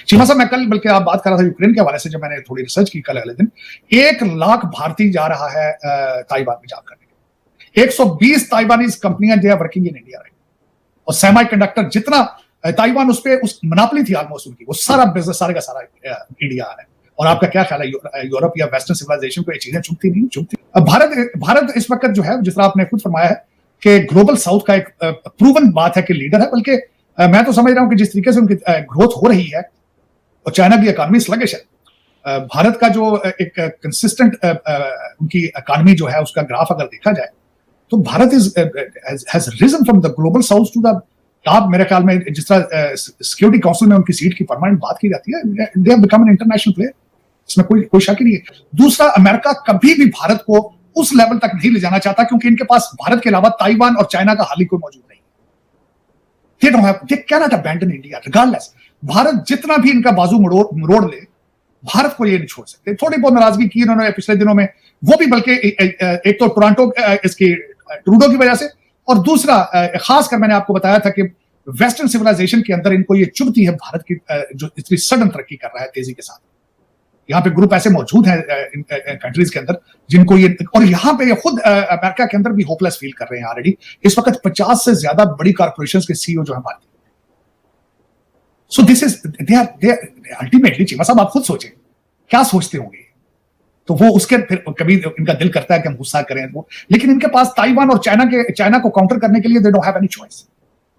चीमा साहब, मैं कल बल्कि आप बात कर रहा था यूक्रेन के हवाले से, जब मैंने थोड़ी रिसर्च की कल अगले दिन, 1 लाख भारतीय जा रहा है ताइवान में जॉब करने। 120 ताइवानीज कंपनियां जो है वर्किंग इन इंडिया रही, और सेमी कंडक्टर जितना ताइवान उस मोनोपोली थी ऑलमोस्ट उनकी, वो सारा बिजनेस सारे का सारा इंडिया आ रहा है। और आपका क्या ख्याल है, यूरोप या वेस्टर्न सिविलाइजेशन को ये चीजें चुभती नहीं चुभती? भारत इस वक्त जो है, जिस तरह आपने खुद फरमाया है कि ग्लोबल साउथ का एक प्रूवन बात है कि लीडर है, बल्कि मैं तो समझ रहा हूं कि जिस तरीके से उनकी ग्रोथ हो रही है, और चाइना की इकोनॉमी स्लगिश है, भारत का जो एक कंसिस्टेंट उनकी इकोनॉमी जो है उसका ग्राफ अगर देखा जाए, तो Bharat has risen from the global south to the top. मेरे ख्याल में जिस तरह सिक्योरिटी काउंसिल में उनकी सीट की परमानेंट बात की जाती है, they have become an international player, इसमें कोई शक ही नहीं है। दूसरा, अमेरिका कभी भी भारत को उस लेवल तक नहीं ले जाना चाहता, क्योंकि इनके पास भारत के अलावा ताइवान और चाइना का हाल ही कोई मौजूद नहीं। They cannot abandon India regardless। Bharat जितना भी इनका बाजू मरोड़ ले, भारत को ये नहीं छोड़ सकते। थोड़ी बहुत नाराजगी की इन्होंने पिछले दिनों में, वो भी बल्कि एक तो टोरंटो इसकी ट्रूडो की वजह से, और दूसरा खासकर मैंने आपको बताया था कि वेस्टर्न सिविलाइजेशन के अंदर इनको ये चुभती है भारत की जो इतनी सडन तरक्की कर रहा है तेजी के साथ। यहाँ पे ग्रुप ऐसे मौजूद हैं कंट्रीज के अंदर जिनको ये, और यहाँ पे खुद अमेरिका के अंदर भी होपलेस फील कर रहे हैं ऑलरेडी। इस वक्त 50 से ज्यादा बड़ी कॉर्पोरेशंस के सीईओ जो है भारतीय। So this is they are ultimately, Cheema साहब आप खुद सोचें क्या सोचते होंगे। तो वो उसके फिर कभी इनका दिल करता है कि हम गुस्सा करें वो, लेकिन इनके पास ताइवान और चाइना को काउंटर करने के लिए they don't have any choice,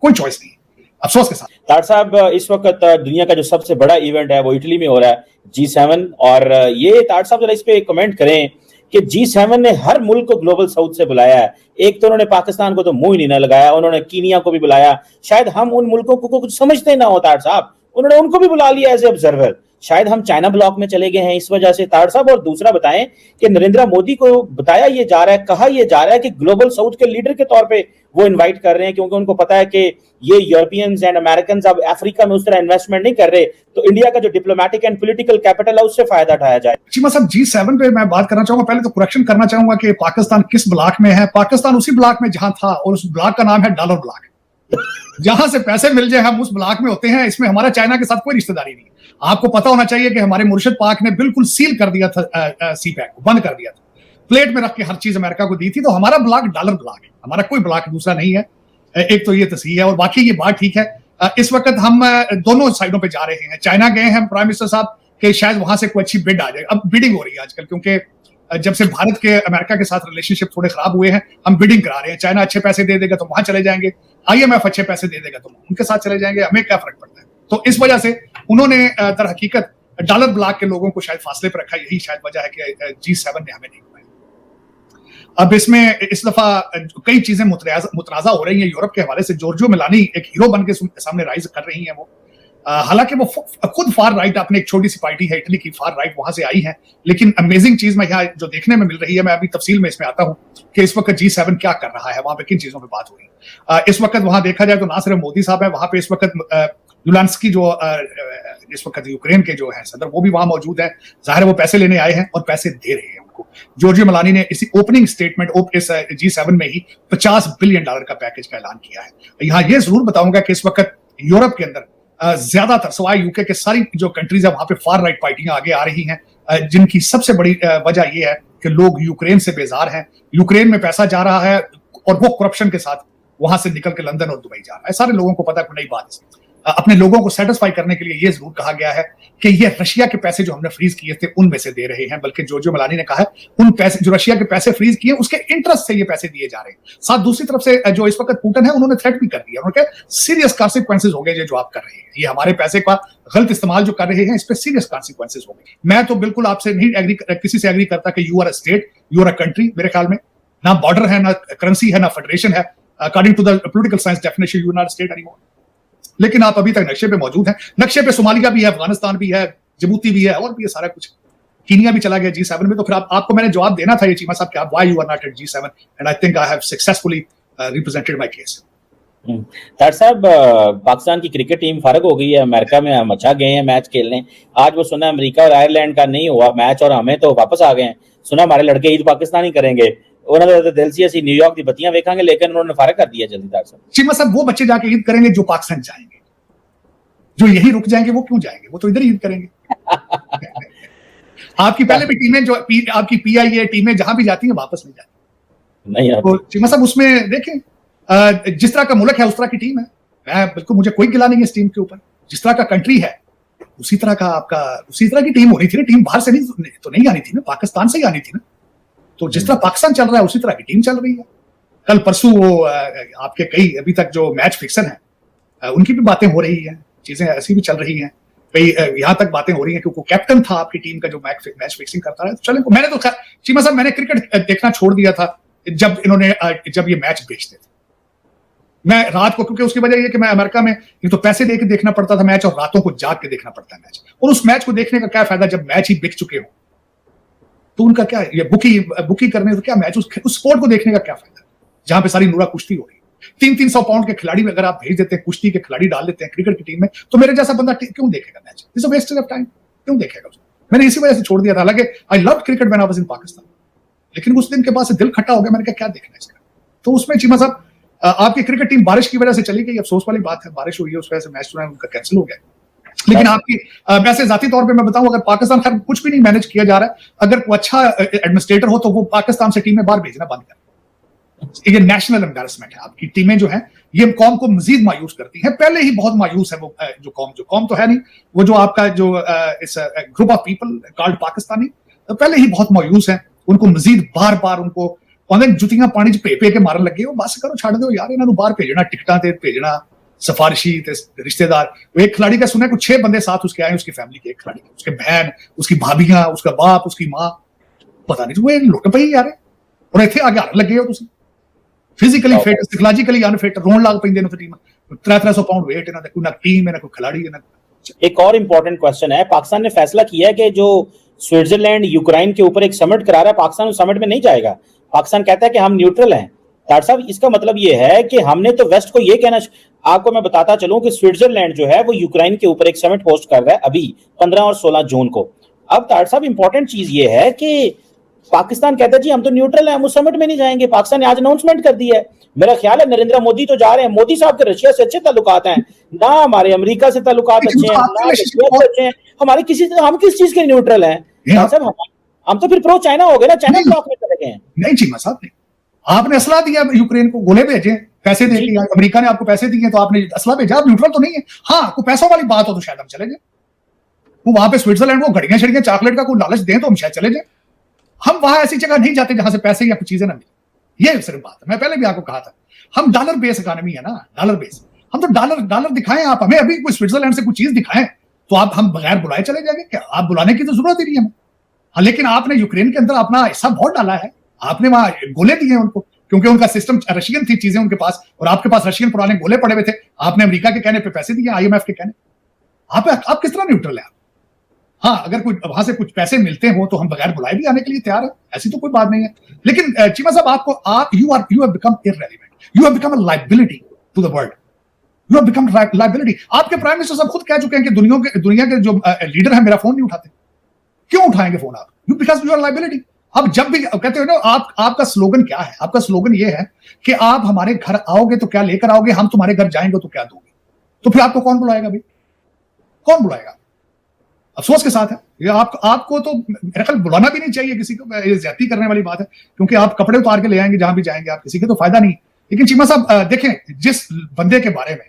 कोई चॉइस नहीं है अफसोस के साथ। तार साहब, इस वक्त दुनिया का जो सबसे बड़ा इवेंट है वो इटली में हो रहा है, G7। और ये तार साहब जरा इस पे कमेंट करें कि G7 ने हर मुल्क को ग्लोबल साउथ से बुलाया है। एक तो उन्होंने पाकिस्तान को तो मुंह ही नहीं लगाया, उन्होंने कीनिया को भी बुलाया। शायद हम उन मुल्कों को कुछ समझते ना हो तार साहब, उन्होंने उनको भी बुला लिया एज ए ऑब्जर्वर। शायद हम चाइना ब्लॉक में चले गए हैं इस वजह से तार साहब। और दूसरा बताएं कि नरेंद्र मोदी को बताया ये जा रहा है, कहा ये जा रहा है कि ग्लोबल साउथ के लीडर के तौर पे वो इनवाइट कर रहे हैं, क्योंकि उनको पता है कि ये यूरोपियंस एंड अमेरिकन अब अफ्रीका में उस तरह इन्वेस्टमेंट नहीं कर रहे, तो इंडिया का जो डिप्लोमेटिक एंड पॉलिटिकल कैपिटल है उससे फायदा उठाया जाए। चीमा साहब, G7 पे मैं बात करना चाहूंगा। पहले तो करेक्शन करना चाहूंगा कि पाकिस्तान किस ब्लॉक में है। पाकिस्तान उसी ब्लॉक में जहां था, और उस ब्लॉक का नाम है डॉलर ब्लॉक। जहां से पैसे मिल जाए हम उस ब्लॉक में होते हैं। इसमें हमारा चाइना के साथ कोई रिश्तेदारी नहीं है। आपको पता होना चाहिए कि हमारे मुर्शिद पाक ने बिल्कुल सील कर दिया था, सीपैक को बंद कर दिया था, प्लेट में रख के हर चीज अमेरिका को दी थी। तो हमारा ब्लॉक डॉलर ब्लॉक है, हमारा कोई ब्लॉक दूसरा नहीं है। एक तो ये तस्वीर है, और बाकी ये बात ठीक है। इस वक्त हम दोनों साइडों पे जा रहे हैं। चाइना गए हैं प्राइम मिनिस्टर साहब कि शायद वहां से कोई अच्छी बिड आ जाए। अब बिडिंग हो रही है आजकल, क्योंकि जब से भारत के अमेरिका के साथ रिलेशनशिप थोड़े खराब हुए हैं, हम बिडिंग करा रहे हैं। चाइना अच्छे पैसे दे देगा तो वहां चले जाएंगे, IMF अच्छे पैसे दे देगा तो उनके साथ चले जाएंगे, हमें क्या फर्क पड़ता है। तो इस वजह से उन्होंने दर हकीकत डॉलर ब्लॉक के लोगों को शायद फासले पर रखा। यही शायद वजह है कि G7 ने हमें नहीं बुलाया। अब इसमें इस दफा कई चीजें मुतनाजा हो रही हैं यूरोप के हवाले से। जॉर्जियो मेलानी एक हीरो बन के सामने राइज कर रही हैं वो। हालांकि वो खुद फार राइट, अपने एक छोटी सी पार्टी है इटली की, फार राइट वहां से आई है। लेकिन अमेजिंग चीज में यहाँ जो देखने में मिल रही है, मैं अभी तफसील में इसमें आता हूँ कि इस वक्त G7 क्या कर रहा है, वहां पे किन चीजों पर बात हो रही है। इस वक्त वहां देखा जाए तो ना सिर्फ मोदी साहब है वहां पे, इस वक्त ज़ेलेंस्की जो इस वक्त यूक्रेन के जो है सदर, वो भी वहां मौजूद है। जाहिर है वो पैसे लेने आए हैं और पैसे दे रहे हैं उनको। जॉर्जियो मेलानी ने इसी ओपनिंग स्टेटमेंट इस G7 में ही $50 बिलियन का पैकेज का ऐलान किया है। यहाँ ये जरूर बताऊंगा कि इस वक्त यूरोप के अंदर ज्यादातर सवाई यूके के सारी जो कंट्रीज है वहां पे फार राइट पार्टियां आगे आ रही हैं, जिनकी सबसे बड़ी वजह यह है कि लोग यूक्रेन से बेजार हैं। यूक्रेन में पैसा जा रहा है और वो करप्शन के साथ वहां से निकल के लंदन और दुबई जा रहा है। सारे लोगों को पता है, कोई नई बात है। अपने लोगों को सेटिस्फाई करने के लिए ये जरूर कहा गया है कि ये रशिया के पैसे जो हमने फ्रीज किए थे उनमें से दे रहे हैं। बल्कि जॉर्जियो मेलानी ने कहा है उन पैसे जो रशिया के पैसे फ्रीज किए उसके इंटरेस्ट से ये पैसे दिए जा रहे हैं। साथ दूसरी तरफ से जो इस वक्त पुतिन है उन्होंने थ्रेट भी कर दिया। उन्होंने कहा सीरियस कॉन्सिक्वेंसेज हो गए जो आप कर रहे हैं, ये हमारे पैसे का गलत इस्तेमाल जो कर रहे हैं, इस पर सीरियस कॉन्सिक्वेंसेज हो गए। मैं तो बिल्कुल आपसे नहीं किसी से एग्री करता कि you are a state, you are a country. मेरे ख्याल में ना बॉर्डर है, ना करेंसी है, ना फेडरेशन है। According to the political science definition you are not state anymore. लेकिन आप अभी तक नक्शे पे मौजूद हैं। नक्शे पे सोमालिया भी है, अफगानिस्तान भी है, जिबूती भी है, और भी है सारा कुछ। कीनिया भी चला गया G7 में। तो फिर आपको मैंने जवाब देना था ये चीमा साहब कि why you are not at G7 and I think I have successfully represented my case. तार साहब, पाकिस्तान की क्रिकेट टीम फारग हो गई है, अमेरिका में हम अच्छा गए हैं मैच खेलने। आज वो सुना अमेरिका और आयरलैंड का नहीं हुआ मैच और हमें तो वापस आ गए हैं। सुना हमारे लड़के ईद पाकिस्तान ही करेंगे। उन्होंने दिल से ऐसी न्यूयॉर्क की बत्तियां देखेंगे, लेकिन उन्होंने फारग कर दिया जल्दी। तार साहब, चीमा साहब वो बच्चे जाके ईद करेंगे जो पाकिस्तान जाएंगे। जो यही रुक जाएंगे वो क्यों जाएंगे, वो तो इधर ही करेंगे। आपकी पहले भी टीमें जो आपकी पीआईए टीमें जहां भी जाती हैं वापस नहीं जाती नहीं तो चीमा साहब उसमें देखें जिस तरह का मुल्क है उस तरह की टीम है। मैं बिल्कुल, मुझे कोई गिला नहीं है इस टीम के ऊपर। जिस तरह का कंट्री है उसी तरह का आपका उसी तरह की टीम होनी थी ना। टीम बाहर से नहीं आनी थी ना, पाकिस्तान से ही आनी थी ना। तो जिस तरह पाकिस्तान चल रहा है उसी तरह की टीम चल रही है। कल परसों वो आपके कई अभी तक जो मैच फिक्सर हैं उनकी भी बातें हो रही हैं, चीजें ऐसी भी चल रही हैं। कई यहाँ तक बातें हो रही हैं क्योंकि कैप्टन था आपकी टीम का जो मैच फिक्सिंग करता रहा। चले, मैंने तो चीमा साहब मैंने क्रिकेट देखना छोड़ दिया था जब ये मैच बेचते थे। मैं रात को, क्योंकि उसकी वजह ये कि मैं अमेरिका में ये तो पैसे दे के देखना पड़ता था मैच और रातों को जाग के देखना पड़ता है मैच। और उस मैच को देखने का क्या फायदा जब मैच ही बिक चुके हो। तो उनका क्या ये बुकी करने से क्या मैच उस स्पोर्ट को देखने का क्या फायदा जहां पे सारी नूरा कुश्ती हो रही है। 300 पाउंड के खिलाड़ी अगर आप भेज देते हैं, कुश्ती के खिलाड़ी डाल देते हैं क्रिकेट की टीम में, तो मेरे जैसा बंदा क्यों देखेगा match? It's a waste of time, क्यों देखेगा उसको? मैंने इसी वजह से छोड़ दिया था। हालांकि I love cricket when I was in Pakistan, लेकिन उस दिन के बाद से दिल खट्टा हो गया। मैंने कहा क्या देखना है इसका। तो उसमें चीमा साहब आपकी क्रिकेट टीम बारिश की वजह से चली गई, अफसोस वाली बात है। बारिश हुई है उस वजह से मैच उनका कैंसिल हो गया। लेकिन आपकी वैसे जाती तौर पे मैं बताऊं, अगर पाकिस्तान खैर कुछ भी नहीं मैनेज किया जा रहा है, अगर कोई अच्छा एडमिनिस्ट्रेटर हो तो वो पाकिस्तान से टीमें बाहर भेजना बंद करे। ये नेशनल एम्बैरेसमेंट है। आपकी टीमें जो है ये कौम को मजीद मायूस करती हैं। पहले ही बहुत मायूस है वो जो कौम तो है नहीं, वो जो आपका जो इस group of people called Pakistani पहले ही बहुत मायूस है। उनको मजीद बार बार उनको जुतियां पानी च पे के मारन लगे हो। बस करो, छड़ दो यार, इन्होंने बाहर भेजना, टिकटां ते भेजना, सिफारिशी रिश्तेदार। एक खिलाड़ी का सुना कुछ 6 बंदे साथ उसके आए, उसकी फैमिली के, एक खिलाड़ी के, उसके बहन, उसकी भाभियां, उसका बाप, उसकी मां, पता नहीं वो लुट पई यार। और इत्थे आगे हारन लगे हो तुसीं। फिजिकली फिट, साइकोलॉजिकली अनफिट, रोन लग पैंदे ने टीम। 300 पाउंड वेट इन्हां दा, कोई ना टीम है ना कोई खिलाड़ी है ना। एक और इंपॉर्टेंट क्वेश्चन है, पाकिस्तान ने फैसला किया है कि जो स्विट्जरलैंड यूक्रेन के ऊपर एक समिट करा रहा है, पाकिस्तान उस समिट में नहीं जाएगा। पाकिस्तान कहता है कि हम न्यूट्रल हैं। डॉक्टर साहब, इसका मतलब ये है कि हमने तो वेस्ट को ये कहना, आपको मैं बताता चलूं कि स्विट्जरलैंड जो है वो यूक्रेन के ऊपर एक समिट होस्ट कर रहा है अभी 15 और 16 जून को। अब डॉक्टर साहब इंपॉर्टेंट चीज ये है कि पाकिस्तान कहता है जी हम तो न्यूट्रल हैं, हम उस समिट में नहीं जाएंगे। पाकिस्तान ने आज अनाउंसमेंट कर दी है। मेरा ख्याल है नरेंद्र मोदी तो जा रहे हैं। मोदी साहब के रशिया से अच्छे ताल्लुकात हैं ना, हमारे अमेरिका से ताल्लुकात अच्छे हैं ना, अच्छे हैं हमारे हम किस चीज के न्यूट्रल हैं? साहब हम तो फिर प्रो चाइना हो गए ना, चाइना ब्लॉक में चले गए हैं। नहीं चीमा साहब, नहीं, आपने असला दिया यूक्रेन को, गोले भेजे, पैसे दे दिए, अमेरिका ने आपको पैसे दिए तो आपने असला भेजा। आप न्यूट्रल तो नहीं है। हाँ, कोई पैसों वाली बात हो तो शायद हम चले जाए। वो वहां पे स्विट्जरलैंड को घड़ियां छड़ियां चॉकलेट का कोई लालच दें तो हम शायद चले जाए। हम वहां ऐसी जगह नहीं जाते जहां से पैसे या कुछ चीजें ना मिले। ये सिर्फ बात है। मैं पहले भी आपको कहा था, हम डॉलर बेस इकोनॉमी है ना, डॉलर बेस। हम तो डॉलर दिखाएं। आप हमें अभी कोई स्विट्जरलैंड से कुछ चीज दिखाएं तो हम बगैर बुलाए चले जाएंगे क्या? आप बुलाने की तो जरूरत ही नहीं है हमें। हाँ, लेकिन आपने यूक्रेन के अंदर अपना हिस्सा बहुत डाला है। आपने वहां गोले दिए उनको, क्योंकि उनका सिस्टम रशियन थी चीजें उनके पास, और आपके पास रशियन पुराने गोले पड़े हुए थे। आपने अमेरिका के कहने पे पैसे दिए, IMF के कहने। आप किस तरह न्यूट्रल है? हाँ, अगर कोई वहां से कुछ पैसे मिलते हो तो हम बगैर बुलाए भी आने के लिए तैयार है, ऐसी तो कोई बात नहीं है। लेकिन चीमा साहब, you have become irrelevant, you have become a liability to the world, you have become liability. आपके प्राइम मिनिस्टर साहब खुद कह चुके हैं कि दुनिया के जो लीडर है मेरा फोन नहीं उठाते। क्यों उठाएंगे फोन आप? Because you are liability. अब जब भी कहते हो ना, आपका स्लोगन क्या है? आपका स्लोगन ये है कि आप हमारे घर आओगे तो क्या लेकर आओगे, हम तुम्हारे घर जाएंगे तो क्या दोगे। तो फिर आपको कौन बुलाएगा भाई? कौन बुलाएगा? अफसोस के साथ है ये, आपको तो मेरे ख्याल बुलाना भी नहीं चाहिए किसी को। ये ज्यादती करने वाली बात है, क्योंकि आप कपड़े उतार के ले आएंगे जहां भी जाएंगे, आप किसी के तो फायदा नहीं। लेकिन चीमा साहब देखें, जिस बंदे के बारे में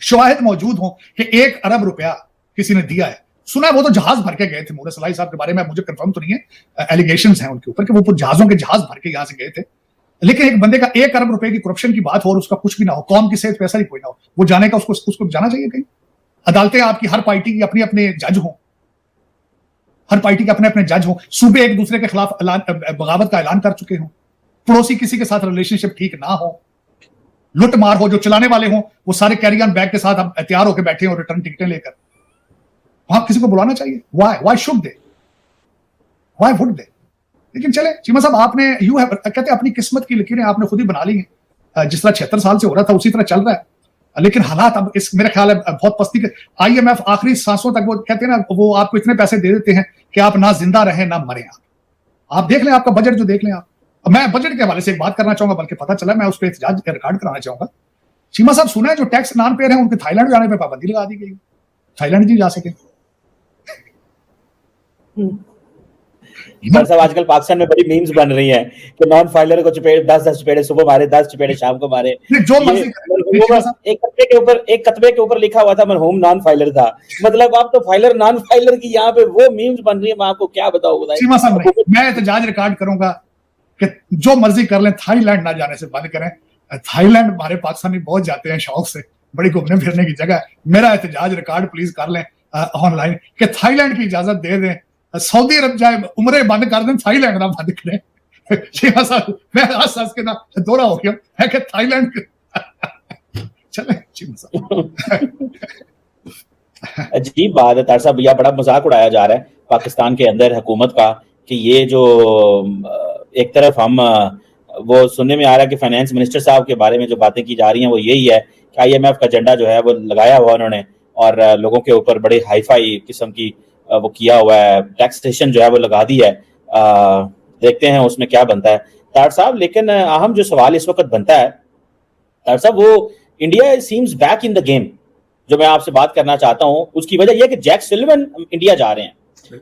शवाहिद मौजूद हो कि 1 अरब रुपया किसी ने दिया है, सुना वो तो जहाज भर के गए थे। मोहम्मद सलाई साहब के बारे में मुझे कंफर्म तो नहीं है, एलिगेशंस हैं उनके ऊपर कि वो जहाजों के जहाज भर के यहां से गए थे। लेकिन एक बंदे का 1 अरब रुपए की करप्शन की बात हो और उसका कुछ भी ना हो, कौम की सेहत पैसा ही कोई ना हो, वो जाने का उसको जाना चाहिए कहीं? अदालतें आपकी हर पार्टी की अपने अपने जज हो, हर पार्टी के अपने अपने जज हो, सूबे एक दूसरे के खिलाफ बगावत का ऐलान कर चुके हो, पड़ोसी किसी के साथ रिलेशनशिप ठीक ना हो, लुट मार हो, जो चलाने वाले हो वो सारे कैरी ऑन बैग के साथ अब तैयार होकर बैठे हो रिटर्न टिकटें लेकर। वहां किसी को बुलाना चाहिए? Why should they, why would they? लेकिन चले चीमा साहब, आपने कहते अपनी किस्मत की लकीरें आपने खुद ही बना ली हैं। जिस तरह 76 साल से हो रहा था उसी तरह चल रहा है। लेकिन हालात अब मेरा ख्याल है बहुत पस्ती के। IMF आखिरी सांसों तक वो कहते हैं ना, वो आपको इतने पैसे दे देते हैं कि आप ना जिंदा रहे ना मरे। आप देख लें, आपका बजट जो देख लें आप। मैं बजट के हवाले से एक बात करना चाहूंगा, बल्कि पता चला, मैं उस पर एहतजाज रिकॉर्ड कराना चाहूंगा। चीमा साहब, सुना है जो टैक्स नॉन पेयर है उनके थाईलैंड जाने पर पाबंदी लगा दी गई। थाईलैंड नहीं जा सके। सर साहब आजकल पाकिस्तान में बड़ी मीम्स बन रही हैं कि नॉन फाइलर को चपेट 10 चपेटे सुबह मारे, 10 चपेटे शाम को मारे। जो मर्जी एक कतबे के ऊपर लिखा हुआ था मरहूम नॉन फाइलर था, मतलब आप तो फाइलर नॉन फाइलर की यहाँ पे वो मीम्स बन रही है, मैं आपको क्या बताऊं। मैं एहतजाज रिकॉर्ड करूंगा कि जो मर्जी कर लें, थाईलैंड ना जाने से बंद करें। थाईलैंड हमारे पाकिस्तानी बहुत जाते हैं शौक से, बड़ी घूमने फिरने की जगह। मेरा एहतजाज रिकॉर्ड प्लीज कर लें ऑनलाइन कि थाईलैंड की इजाजत दे दें, सऊदी अरब जाए उम्रे बंद कर दें, थाईलैंड ना बंद करें। मैं आज सच के ना दौरा हो गया है कि थाईलैंड चले। अजीब बात है तार साहब, भैया बड़ा मजाक उड़ाया जा रहा है पाकिस्तान के अंदर हुकूमत का कि ये जो एक तरफ हम वो सुनने में आ रहा है कि फाइनेंस मिनिस्टर साहब के बारे में जो बातें की जा रही हैं वो यही है कि IMF का झंडा जो है वो लगाया हुआ उन्होंने और लोगों के ऊपर बड़े हाईफाई किस्म की वो किया हुआ है, टैक्सेशन जो है वो लगा दी है। देखते हैं उसमें क्या बनता है तार साहब। लेकिन अहम जो सवाल इस वक्त बनता है तार साहब, वो India seems back in the game जो मैं आपसे बात करना चाहता हूं, उसकी वजह यह है कि जैक सुलिवन इंडिया जा रहे हैं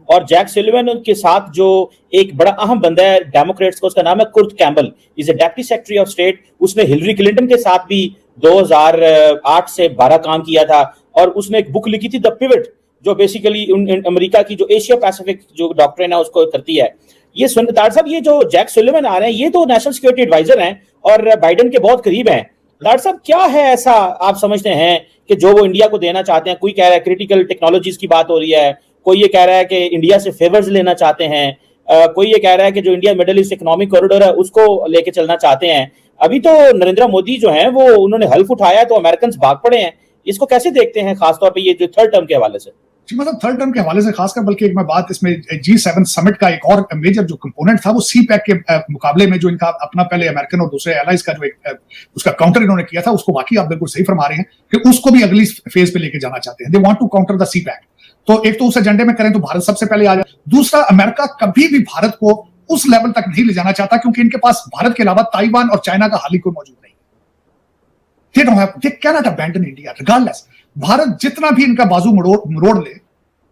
और जैक सुलिवन के साथ जो एक बड़ा अहम बंदा है डेमोक्रेट्स का, उसका नाम है Kurt Campbell, is a deputy secretary of state. उसने हिलरी क्लिंटन के साथ भी 2008 से 12 काम किया था और उसने एक बुक लिखी थी द पिवट, जो बेसिकली अमेरिका की जो एशिया पैसिफिक जो डॉक्ट्रिन है उसको करती है। ये तार साहब, ये जो जैक सुलिवन आ रहे हैं ये तो नेशनल सिक्योरिटी एडवाइजर हैं और बाइडेन के बहुत करीब हैं। तार साहब क्या है ऐसा आप समझते हैं कि जो वो इंडिया को देना चाहते हैं? कोई कह रहा है क्रिटिकल टेक्नोलॉजीज की बात हो रही है, कोई ये कह रहा है कि इंडिया से फेवर्स लेना चाहते हैं, कोई ये कह रहा है कि जो India middle east economic corridor है उसको लेके चलना चाहते हैं। अभी तो नरेंद्र मोदी जो हैं वो उन्होंने हल्फ उठाया तो अमेरिकन भाग पड़े हैं, इसको कैसे देखते हैं खासतौर पर ये जो थर्ड टर्म के हवाले से? जी मतलब थर्ड टर्म के हवाले से खासकर, बल्कि एक मैं बात इसमें G7 समिट का एक और मेजर जो कंपोनेंट था वो CPEC के मुकाबले में जो इनका अपना पहले अमेरिकन और दूसरे एलाइज का जो एक उसका काउंटर इन्होंने किया था, उसको वाकई आप बिल्कुल सही फरमा रहे हैं कि उसको भी अगली फेज पे लेके जाना चाहते हैं। They want to counter the CPEC। तो एक तो उस एजेंडे में करें तो भारत सबसे पहले आ जाए, दूसरा अमेरिका कभी भी भारत को उस लेवल तक नहीं ले जाना चाहता क्योंकि इनके पास भारत के अलावा ताइवान और चाइना का हाल ही कोई मौजूद नहीं। They don't have, they cannot abandon India regardless। Bharat जितना भी इनका बाजू मरोड़ ले,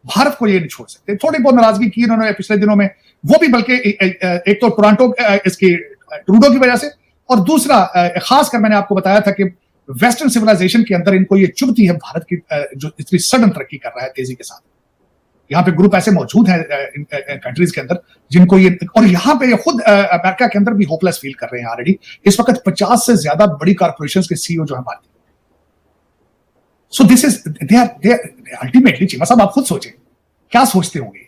भारत को ये नहीं छोड़ सकते। थोड़ी बहुत नाराजगी की इन्होंने पिछले दिनों में, वो भी बल्कि एक तो टोरंटो इसकी ट्रूडो की वजह से, और दूसरा खासकर मैंने आपको बताया था कि वेस्टर्न सिविलाइजेशन के अंदर इनको ये चुभती है भारत की जो इतनी सडन तरक्की कर रहा है तेजी के साथ। यहाँ पे ग्रुप ऐसे मौजूद हैं कंट्रीज के अंदर जिनको ये, और यहाँ पे खुद अमेरिका के अंदर भी होपलेस फील कर रहे हैं ऑलरेडी। इस वक्त 50 से ज्यादा बड़ी कॉर्पोरेशंस के CEO जो है भारतीय। So this is they are ultimately, Cheema साहब आप खुद सोचें क्या सोचते होंगे।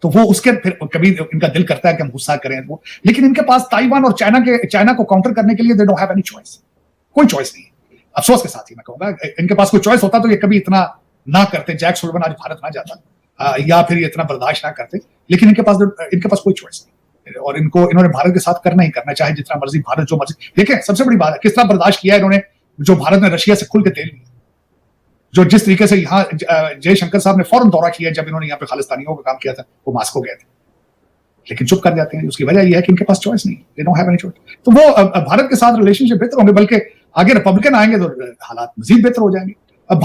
तो वो उसके फिर कभी इनका दिल करता है कि हम गुस्सा करें वो, लेकिन इनके पास ताइवान और चाइना को काउंटर करने के लिए they don't have any choice, कोई चॉइस नहीं। अफसोस के साथ ही मैं कहूंगा इनके पास कोई चॉइस होता तो ये कभी इतना ना करते, जैक सुलिवन आज भारत ना जाता या फिर ये इतना बर्दाश्त ना करते, लेकिन इनके पास कोई चॉइस नहीं और इन्होंने भारत के साथ करना ही करना, चाहे जितना मर्जी भारत जो मर्जी। देखिए सबसे बड़ी बात है किस तरह बर्दाश्त किया इन्होंने जो भारत ने रशिया से खुल के तेल लिया, जो जिस तरीके से यहाँ जयशंकर साहब ने फौरन दौरा किया जब इन्होंने यहाँ पे खालिस्तानियों का काम किया था, वो मास्को गए थे, लेकिन चुप कर जाते हैं। उसकी वजह यह है कि इनके पास चॉइस नहीं, they don't have any choice. तो वो भारत के साथ रिलेशनशिप बेहतर होंगे, बल्कि आगे रिपब्लिकन आएंगे तो हालात मजीद बेहतर हो जाएंगे। अब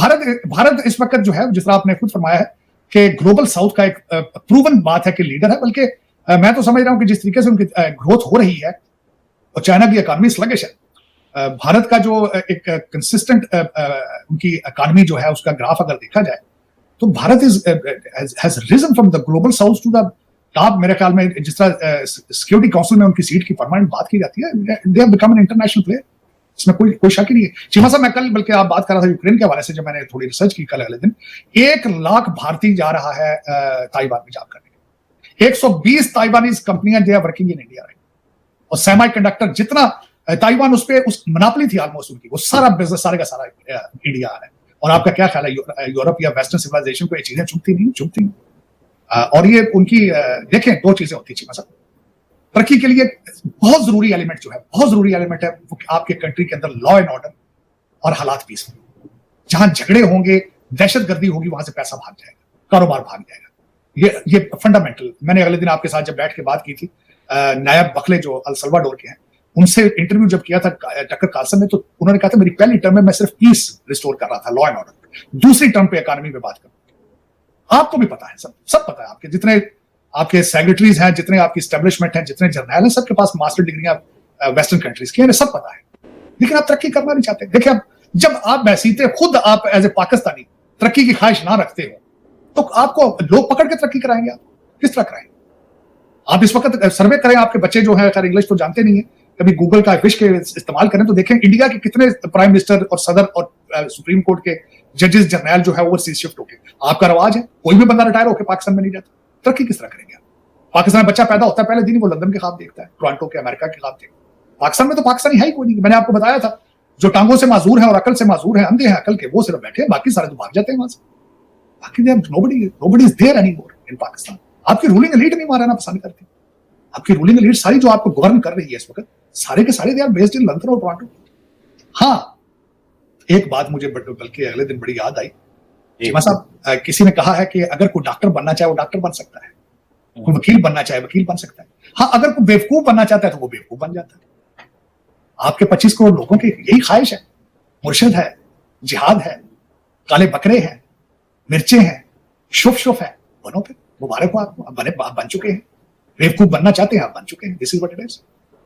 भारत इस वक्त जो है, जिस तरह आपने खुद फरमाया है कि ग्लोबल साउथ का एक प्रूवन बात है कि लीडर है, बल्कि मैं तो समझ रहा हूँ कि जिस तरीके से उनकी ग्रोथ हो रही है और चाइना की इकॉनमी स्लगिश है, भारत का जो एक कंसिस्टेंट उनकी इकॉनमी जो है उसका ग्राफ अगर देखा जाए तो Bharat has risen from the global south to the top. मेरे ख्याल में जिस तरह सिक्योरिटी काउंसिल में उनकी सीट की परमानेंट बात की जाती है, they have become an international player, इसमें कोई शक ही नहीं है। चीमा साहब मैं कल बल्कि आप बात कर रहा था यूक्रेन के हवाले से, जब मैंने थोड़ी रिसर्च की कल अगले दिन, 1 लाख भारतीय जा रहा है ताइवान में जॉब करने। 120 ताइवानीज कंपनियां जो है वर्किंग इन इंडिया राइट, और सेमी कंडक्टर जितना ताइवान उस मोनोपोली थी ऑलमोस्ट उनकी, वो सारा बिजनेस सारे का सारा इंडिया आ रहा है। और आपका क्या ख्याल है, यूरोप या वेस्टर्न सिविलाइजेशन को ये चीजें चुभती नहीं? और ये उनकी देखें 2 चीजें होती है साहब, तरक्की के लिए बहुत जरूरी एलिमेंट जो है, बहुत जरूरी एलिमेंट है वो आपके कंट्री के अंदर लॉ एंड ऑर्डर और हालात पीसफुल। जहां झगड़े होंगे, दहशतगर्दी होगी, वहां से पैसा भाग जाएगा, कारोबार भाग जाएगा। ये फंडामेंटल। मैंने अगले दिन आपके साथ जब बैठ के बात की थी, नायब बखले जो अल सल्वाडोर के हैं, उनसे इंटरव्यू जब किया था टक्कर कार्लसन ने, तो उन्होंने कहा था मेरी पहली टर्म में मैं सिर्फ पीस रिस्टोर कर रहा था, लॉ एंड ऑर्डर। दूसरी टर्म पे इकोनॉमी पे बात करूं, आपको भी पता है, सब पता है, आपके जितने आपके सेक्रेटरीज हैं, जितने आपकी स्टैब्लिशमेंट हैं, जितने जर्नल हैं, सबके पास मास्टर डिग्रियां वेस्टर्न कंट्रीज की हैं, सब पता है। लेकिन आप तरक्की करना नहीं चाहते। देखिए, अब जब आप बहसीते खुद आप एज ए पाकिस्तानी तरक्की की ख्वाहिश ना रखते हो, तो आपको लोग पकड़ के तरक्की कराएंगे? आप किस तरह कराएंगे? आप इस वक्त सर्वे करें, आपके बच्चे जो है, खैर इंग्लिश तो जानते नहीं है, कभी गूगल का विश के इस्तेमाल करें तो देखें इंडिया के कितने प्राइम मिनिस्टर और सदर और सुप्रीम कोर्ट के जजेस जनरल जो है ओवरसीज शिफ्ट होके। आपका रवाज है, कोई भी बंदा रिटायर होकर पाकिस्तान में नहीं जाता। तरक्की किस तरह करेंगे? पाकिस्तान में बच्चा पैदा होता है, पहले दिन वो लंदन के ख्वाब देखता है, टोरंटो के, अमेरिका के ख्वाब देखता है। पाकिस्तान में तो पाकिस्तानी है ही कोई नहीं। मैंने आपको बताया था, जो टांगों से माजूर है और अकल से माजूर है, अंधे हैं अकल के, वो सिर्फ बैठे हैं, बाकी सारे तो भाग जाते हैं वहां से। बाकी नोबडी इज देयर एनीमोर इन पाकिस्तान। आपकी रूलिंग एलीट नहीं वहां रहना पसंद करती। आपकी रूलिंग एलीट सारी जो आपको गवर्न कर रही है इस वक्त, सारे के सारे they are based in London और टोरंटो। हाँ, एक बात मुझे बल्कि अगले दिन बड़ी याद आई। चीमा साहब, किसी ने कहा है कि अगर कोई डॉक्टर बनना चाहे वो डॉक्टर बन सकता है, कोई वकील बनना चाहे वकील बन सकता है। हाँ, अगर कोई बेवकूफ बनना चाहता है तो वो बेवकूफ बन जाता है। आपके 25 करोड़ लोगों की यही ख्वाहिश है। मुर्शिद है, जिहाद है, काले बकरे हैं, मिर्चे हैं, शुफ है, बनो पे। मुबारक हो आपको, आप बन चुके हैं। बेवकूफ बनना चाहते हैं, आप बन चुके हैं। This is what it is.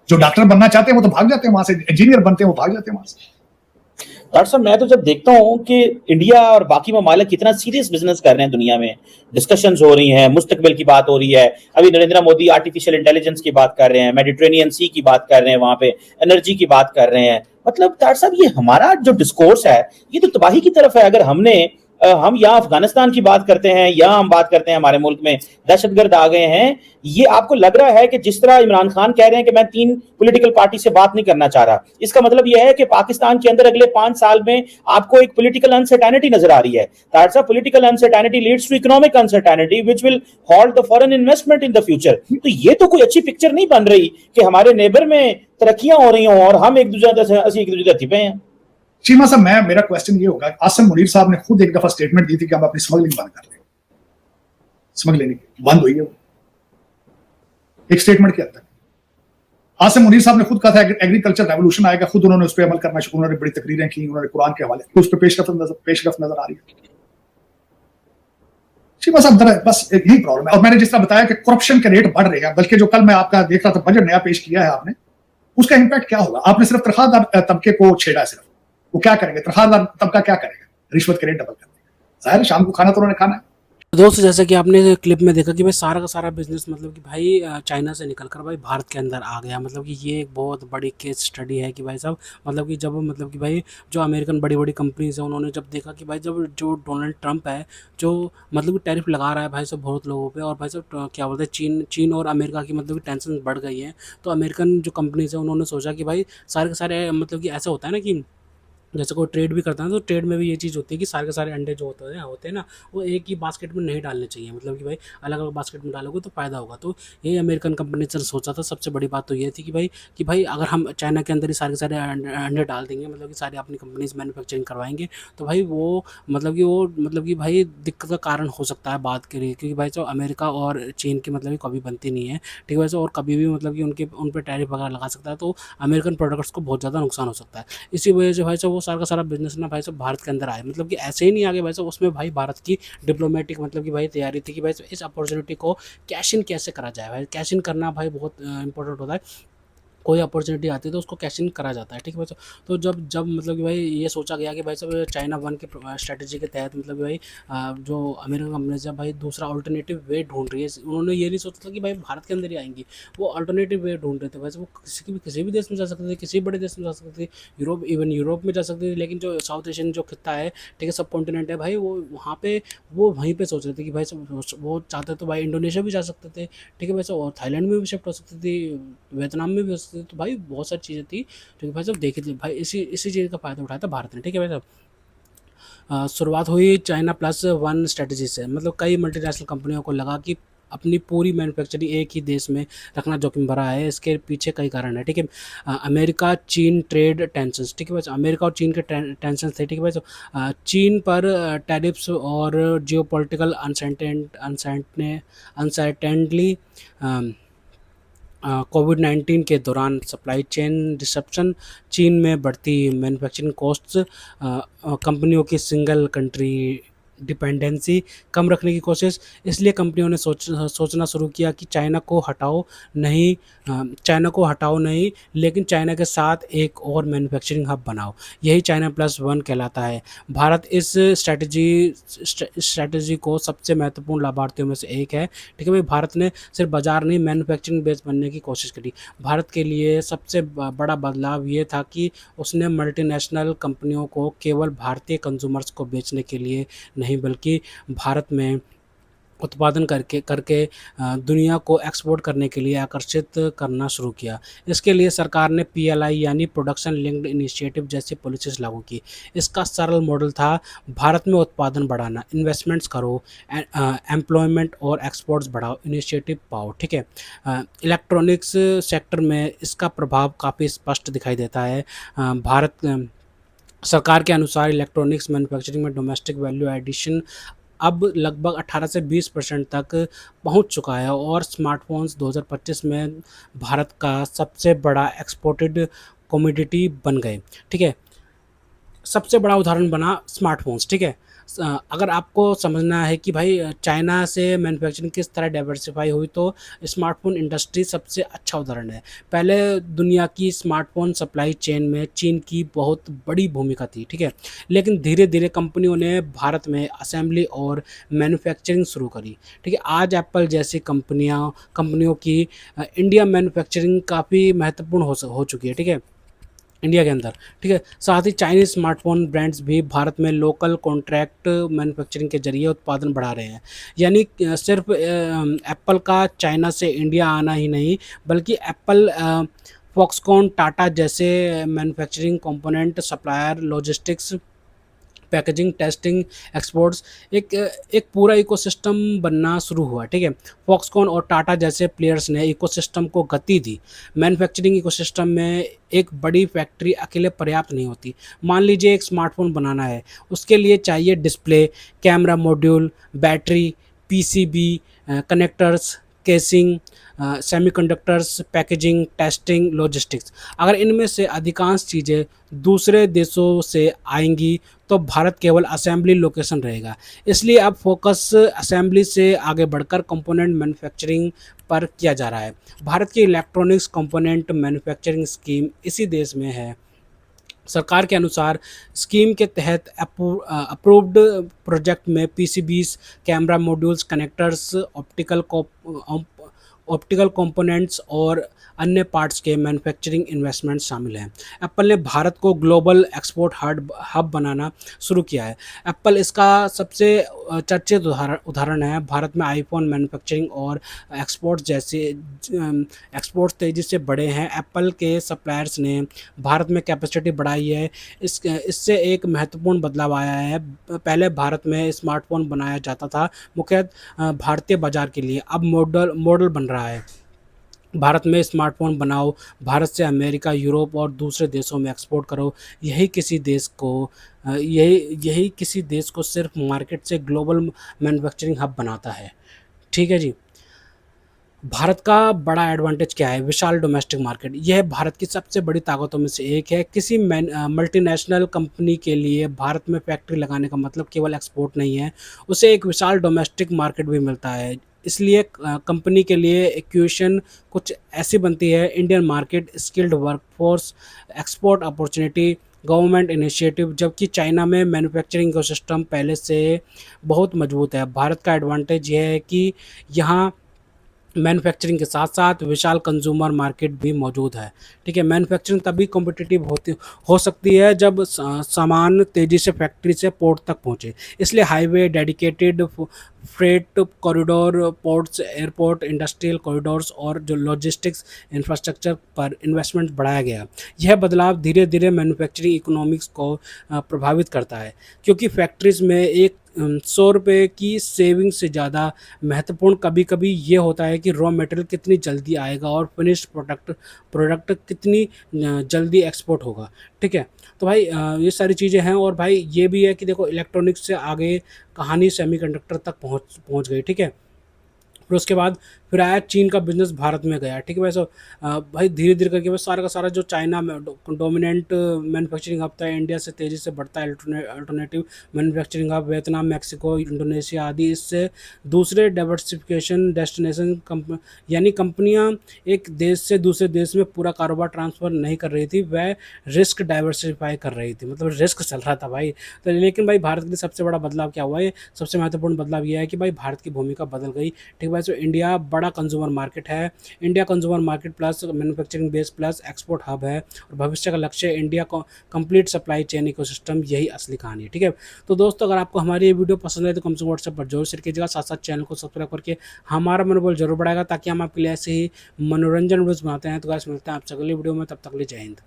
जो डॉक्टर बनना चाहते हैं वो तो भाग जाते हैं वहां से, इंजीनियर बनते हैं वो भाग जाते हैं वहां से। डॉक्टर साहब, मैं तो जब देखता हूँ कि इंडिया और बाकी ममालिक कितना सीरियस बिजनेस कर रहे हैं, दुनिया में डिस्कशंस हो रही हैं, मुस्तकबिल की बात हो रही है। अभी नरेंद्र मोदी आर्टिफिशियल इंटेलिजेंस की बात कर रहे हैं, मेडिटेरेनियन सी की बात कर रहे हैं, वहां पे एनर्जी की बात कर रहे हैं। मतलब डॉक्टर साहब, ये हमारा जो डिस्कोर्स है ये तो तबाही की तरफ है। अगर हम यहाँ अफगानिस्तान की बात करते हैं, यहाँ हम बात करते हैं हमारे मुल्क में दहशतगर्द आ गए हैं, ये आपको लग रहा है कि जिस तरह इमरान खान कह रहे हैं कि मैं 3 पॉलिटिकल पार्टी से बात नहीं करना चाह रहा, इसका मतलब यह है कि पाकिस्तान के अंदर अगले 5 साल में आपको एक पॉलिटिकल अनसर्टेनिटी नजर आ रही है। तारसा, political uncertainty leads to economic uncertainty which will halt the foreign investment in the future. तो ये तो कोई अच्छी पिक्चर नहीं बन रही कि हमारे नेबर में तरक्कियां हो रही हों और हम एक दूसरे धरती पे हैं। चीमा साहब, मेरा क्वेश्चन ये होगा, आसिम मुनीर साहब ने खुद एक दफा स्टेटमेंट दी थी कि हम अपनी स्मगलिंग बंद कर देंगे। स्मगलिंग बंद हुई है वो, एक स्टेटमेंट के अंदर। आसिम मुनीर साहब ने खुद कहा था एग्रीकल्चर रेवोल्यूशन आएगा, खुद उन्होंने उस पर अमल करना शुरू, उन्होंने बड़ी तकरीरें की, उन्होंने कुरान के हवाले उस पर पेशरफ नजर आ रही है। चीमा साहब, बस यही प्रॉब्लम है। और मैंने जिस तरह बताया कि करप्शन के रेट बढ़ रहे हैं, बल्कि जो कल मैं आपका देख रहा था बजट नया पेश किया है आपने, उसका इंपैक्ट क्या होगा? आपने सिर्फ तनख्वाहदार तबके को छेड़ा है, सिर्फ वो क्या करेंगे? तनख्वाहदार तबका क्या करेगा? रिश्वत के रेट डबल कर देगा। जाहिर है शाम को खाना तो उन्होंने खाना है। दोस्त, जैसा कि आपने क्लिप में देखा कि भाई सारा का सारा बिजनेस मतलब कि भाई चाइना से निकल कर भाई भारत के अंदर आ गया। मतलब कि ये एक बहुत बड़ी केस स्टडी है कि भाई साहब, मतलब कि जब मतलब कि भाई जो अमेरिकन बड़ी बड़ी कंपनीज हैं, उन्होंने जब देखा कि भाई जब जो डोनाल्ड ट्रंप है जो मतलब कि टैरिफ लगा रहा है भाई साहब बहुत लोगों पे, और भाई साहब क्या बोलते हैं, चीन और अमेरिका की मतलब कि टेंशन बढ़ गई है। तो अमेरिकन जो कंपनीज हैं उन्होंने सोचा कि भाई सारे के सारे मतलब कि ऐसा होता है ना कि जैसे कोई ट्रेड भी करता है तो ट्रेड में भी ये चीज़ होती है कि सारे के सारे अंडे जो होते हैं ना, वो एक ही बास्केट में नहीं डालने चाहिए। मतलब कि भाई अलग अलग बास्केट में डालोगे तो फ़ायदा होगा। तो यही अमेरिकन कंपनी ने सोचा था। सबसे बड़ी बात तो ये थी कि भाई अगर हम चाइना के अंदर ही सारे के सारे अंडे डाल देंगे, मतलब कि सारी अपनी कंपनीज मैन्युफैक्चरिंग करवाएंगे, तो भाई वो मतलब कि भाई दिक्कत का कारण हो सकता है बात के लिए। क्योंकि भाई जो अमेरिका और चीन की मतलब कि कभी बनती नहीं है, ठीक है वैसे, और कभी भी मतलब कि उन पर टैरिफ वगैरह लगा सकता है, तो अमेरिकन प्रोडक्ट्स को बहुत ज़्यादा नुकसान हो सकता है। इसी वजह से भाई साहब वो सारा का सारा बिजनेस ना भाई साहब भारत के अंदर आए। मतलब कि ऐसे ही नहीं आगे भाई साहब, उसमें भाई भारत की डिप्लोमेटिक मतलब कि भाई तैयारी थी कि भाई इस अपॉर्चुनिटी को कैश इन कैसे करा जाए। भाई कैश इन करना भाई बहुत इंपॉर्टेंट होता है। कोई अपॉर्चुनिटी आती है तो उसको कैश इन करा जाता है, ठीक है भाई। तो जब मतलब कि भाई ये सोचा गया कि भाई साहब चाइना वन के स्ट्रेटजी के तहत मतलब कि भाई जो अमेरिकन कंपनीज है भाई दूसरा अल्टरनेटिव वे ढूंढ रही है। उन्होंने ये नहीं सोचा था कि भाई भारत के अंदर ही आएंगी, वो अल्टरनेटिव वे ढूंढ रहे थे। वैसे वो किसी भी देश में जा सकते थे, किसी बड़े देश में जा सकते थे, यूरोप में जा सकते थे। लेकिन जो साउथ एशियन जो खिता है, ठीक है, सब कॉन्टिनेंट है भाई, वो वहीं पर सोच रहे थे कि भाई वो चाहते तो भाई इंडोनेशिया भी जा सकते थे, ठीक है भाई साहब, और थाईलैंड में भी शिफ्ट हो सकती थी, वियतनाम में भी हो सकती थी। तो भाई बहुत सारी चीज़ें थी जो कि भाई साहब देखी थी। भाई इसी चीज़ का फ़ायदा उठाया था भारत ने, ठीक है भाई साहब। शुरुआत हुई चाइना प्लस वन स्ट्रेटजी से। मतलब कई मल्टीनेशनल कंपनियों को लगा कि अपनी पूरी मैन्युफैक्चरिंग एक ही देश में रखना जोखिम भरा है। इसके पीछे कई कारण है, ठीक है। अमेरिका चीन ट्रेड टेंशंस, ठीक है भाई, अमेरिका और चीन के टेंशंस थे, ठीक है भाई। चीन पर टैरिफ्स और जियोपॉलिटिकल अनसर्टेनली कोविड 19 के दौरान सप्लाई चेन डिसरप्शन, चीन में बढ़ती मैन्युफैक्चरिंग कॉस्ट्स, कंपनियों की सिंगल कंट्री डिपेंडेंसी कम रखने की कोशिश। इसलिए कंपनियों ने सोचना शुरू किया कि चाइना को हटाओ नहीं, लेकिन चाइना के साथ एक और मैन्युफैक्चरिंग हब बनाओ। यही चाइना प्लस वन कहलाता है। भारत इस स्ट्रैटेजी को सबसे महत्वपूर्ण लाभार्थियों में से एक है। ठीक है भाई, भारत ने सिर्फ बाजार नहीं, मैन्युफैक्चरिंग बेस बनने की कोशिश करी। भारत के लिए सबसे बड़ा बदलाव ये था कि उसने मल्टीनेशनल कंपनियों को केवल भारतीय कंज्यूमर्स को बेचने के लिए नहीं, बल्कि भारत में उत्पादन करके करके दुनिया को एक्सपोर्ट करने के लिए आकर्षित करना शुरू किया। इसके लिए सरकार ने पीएलआई यानी प्रोडक्शन लिंक्ड इनिशिएटिव जैसी पॉलिसीज़ लागू की। इसका सरल मॉडल था, भारत में उत्पादन बढ़ाना, इन्वेस्टमेंट्स करो, एम्प्लॉयमेंट और एक्सपोर्ट्स बढ़ाओ, इनिशिएटिव पाओ। ठीक है, इलेक्ट्रॉनिक्स सेक्टर में इसका प्रभाव काफ़ी स्पष्ट दिखाई देता है। भारत सरकार के अनुसार इलेक्ट्रॉनिक्स मैन्युफैक्चरिंग में डोमेस्टिक वैल्यू एडिशन अब लगभग 18 से 20% तक पहुंच चुका है और स्मार्टफोन्स 2025 में भारत का सबसे बड़ा एक्सपोर्टेड कमोडिटी बन गए। ठीक है, सबसे बड़ा उदाहरण बना स्मार्टफ़ोन्स। ठीक है, अगर आपको समझना है कि भाई चाइना से मैन्युफैक्चरिंग किस तरह डाइवर्सिफ़ाई हुई, तो स्मार्टफ़ोन इंडस्ट्री सबसे अच्छा उदाहरण है। पहले दुनिया की स्मार्टफ़ोन सप्लाई चेन में चीन की बहुत बड़ी भूमिका थी। ठीक है, लेकिन धीरे-धीरे कंपनियों ने भारत में असेंबली और मैन्युफैक्चरिंग शुरू करी। ठीक है, आज एप्पल जैसी कंपनियों की इंडिया मैन्युफैक्चरिंग काफ़ी महत्वपूर्ण हो चुकी है। ठीक है, इंडिया के अंदर। ठीक है, साथ ही चाइनीज़ स्मार्टफ़ोन ब्रांड्स भी भारत में लोकल कॉन्ट्रैक्ट मैन्युफैक्चरिंग के ज़रिए उत्पादन बढ़ा रहे हैं। यानी सिर्फ एप्पल का चाइना से इंडिया आना ही नहीं, बल्कि एप्पल, फॉक्सकॉन, टाटा जैसे manufacturing component supplier, logistics, packaging, testing, exports, एक एक पूरा इकोसिस्टम बनना शुरू हुआ। ठीक है, फॉक्सकॉन और टाटा जैसे प्लेयर्स ने इकोसिस्टम को गति दी। मैन्युफैक्चरिंग इकोसिस्टम में एक बड़ी फैक्ट्री अकेले पर्याप्त नहीं होती। मान लीजिए एक स्मार्टफोन बनाना है, उसके लिए चाहिए display, camera module, battery, PCB, connectors, casing, semiconductors, packaging, testing, logistics. अगर इनमें से अधिकांश चीज़ें दूसरे देशों से आएंगी तो भारत केवल असेंबली लोकेशन रहेगा। इसलिए अब फोकस असेंबली से आगे बढ़कर कंपोनेंट मैन्युफैक्चरिंग पर किया जा रहा है। भारत की इलेक्ट्रॉनिक्स कंपोनेंट मैन्युफैक्चरिंग स्कीम इसी देश में है। सरकार के अनुसार स्कीम के तहत अप्रूव्ड प्रोजेक्ट में PCBs, camera modules, connectors, optical components और अन्य पार्ट्स के मैन्युफैक्चरिंग इन्वेस्टमेंट शामिल हैं। एप्पल ने भारत को ग्लोबल एक्सपोर्ट हब बनाना शुरू किया है। एप्पल इसका सबसे चर्चित उदाहरण है। भारत में आईफोन मैन्युफैक्चरिंग और एक्सपोर्ट्स तेज़ी से बढ़े हैं। एप्पल के सप्लायर्स ने भारत में कैपेसिटी बढ़ाई है। इससे एक महत्वपूर्ण बदलाव आया है। पहले भारत में स्मार्टफोन बनाया जाता था मुख्यतः भारतीय बाजार के लिए, अब मॉडल बन रहा है। भारत में स्मार्टफोन बनाओ, भारत से अमेरिका, यूरोप और दूसरे देशों में एक्सपोर्ट करो। यही किसी देश को सिर्फ मार्केट से ग्लोबल मैन्युफैक्चरिंग हब बनाता है। ठीक है जी। भारत का बड़ा एडवांटेज क्या है? विशाल डोमेस्टिक मार्केट। यह भारत की सबसे बड़ी ताकतों में से एक है। किसी मल्टीनेशनल कंपनी के लिए भारत में फैक्ट्री लगाने का मतलब केवल एक्सपोर्ट नहीं है, उसे एक विशाल डोमेस्टिक मार्केट भी मिलता है। इसलिए कंपनी के लिए इक्वेशन कुछ ऐसी बनती है: Indian market, skilled workforce, export opportunity, government initiative. जबकि चाइना में मैन्युफैक्चरिंग इकोसिस्टम पहले से बहुत मजबूत है। भारत का एडवांटेज यह है कि यहाँ मैन्युफैक्चरिंग के साथ साथ विशाल कंज्यूमर मार्केट भी मौजूद है। ठीक है, मैन्युफैक्चरिंग तभी कॉम्पिटिटिव हो सकती है जब सामान तेज़ी से फैक्ट्री से पोर्ट तक पहुंचे। इसलिए highway, dedicated freight corridor, ports, airport, industrial corridors और जो लॉजिस्टिक्स इंफ्रास्ट्रक्चर पर इन्वेस्टमेंट बढ़ाया गया। यह बदलाव धीरे धीरे मैन्युफैक्चरिंग इकोनॉमिक्स को प्रभावित करता है, क्योंकि फैक्ट्रीज में एक 100 रुपये की सेविंग से ज़्यादा महत्वपूर्ण कभी कभी ये होता है कि रॉ मटेरियल कितनी जल्दी आएगा और फिनिश्ड प्रोडक्ट कितनी जल्दी एक्सपोर्ट होगा। ठीक है, तो भाई ये सारी चीज़ें हैं। और भाई ये भी है कि देखो, इलेक्ट्रॉनिक्स से आगे कहानी सेमीकंडक्टर तक पहुंच गई। ठीक है, फिर उसके बाद फिर आया चीन का बिजनेस भारत में गया, ठीक है भाई साहब। भाई धीरे धीरे करके वो सारा का सारा जो चाइना में डोमिनेंट मैन्युफैक्चरिंग हब था, इंडिया से तेज़ी से बढ़ता है alternative manufacturing hub, Vietnam, Mexico, Indonesia आदि, इससे दूसरे डाइवर्सिफिकेशन डेस्टिनेशन यानी कंपनियां एक देश से दूसरे देश में पूरा कारोबार ट्रांसफ़र नहीं कर रही थी, वह रिस्क डाइवर्सिफाई कर रही थी, मतलब रिस्क चल रहा था भाई। तो लेकिन भाई भारत के लिए सबसे बड़ा बदलाव क्या हुआ है, सबसे महत्वपूर्ण बदलाव यह है कि भाई भारत की भूमिका बदल गई, ठीक है। तो इंडिया बड़ा कंज्यूमर मार्केट है, India consumer market plus manufacturing base plus export hub है, और भविष्य का लक्ष्य इंडिया को कंप्लीट सप्लाई चेन इकोसिस्टम, यही असली कहानी है, ठीक है। तो दोस्तों अगर आपको हमारी ये वीडियो पसंद है तो कम से कम व्हाट्सएप पर जरूर शेयर कीजिएगा, साथ साथ चैनल को सब्सक्राइब करके हमारा मनोबल जरूर बढ़ाएगा, ताकि हम आपके लिए ऐसे ही मनोरंजन वीडियोस बनाते हैं। तो गाइस मिलते हैं आपसे अगली वीडियो में, तब तक के लिए जय हिंद।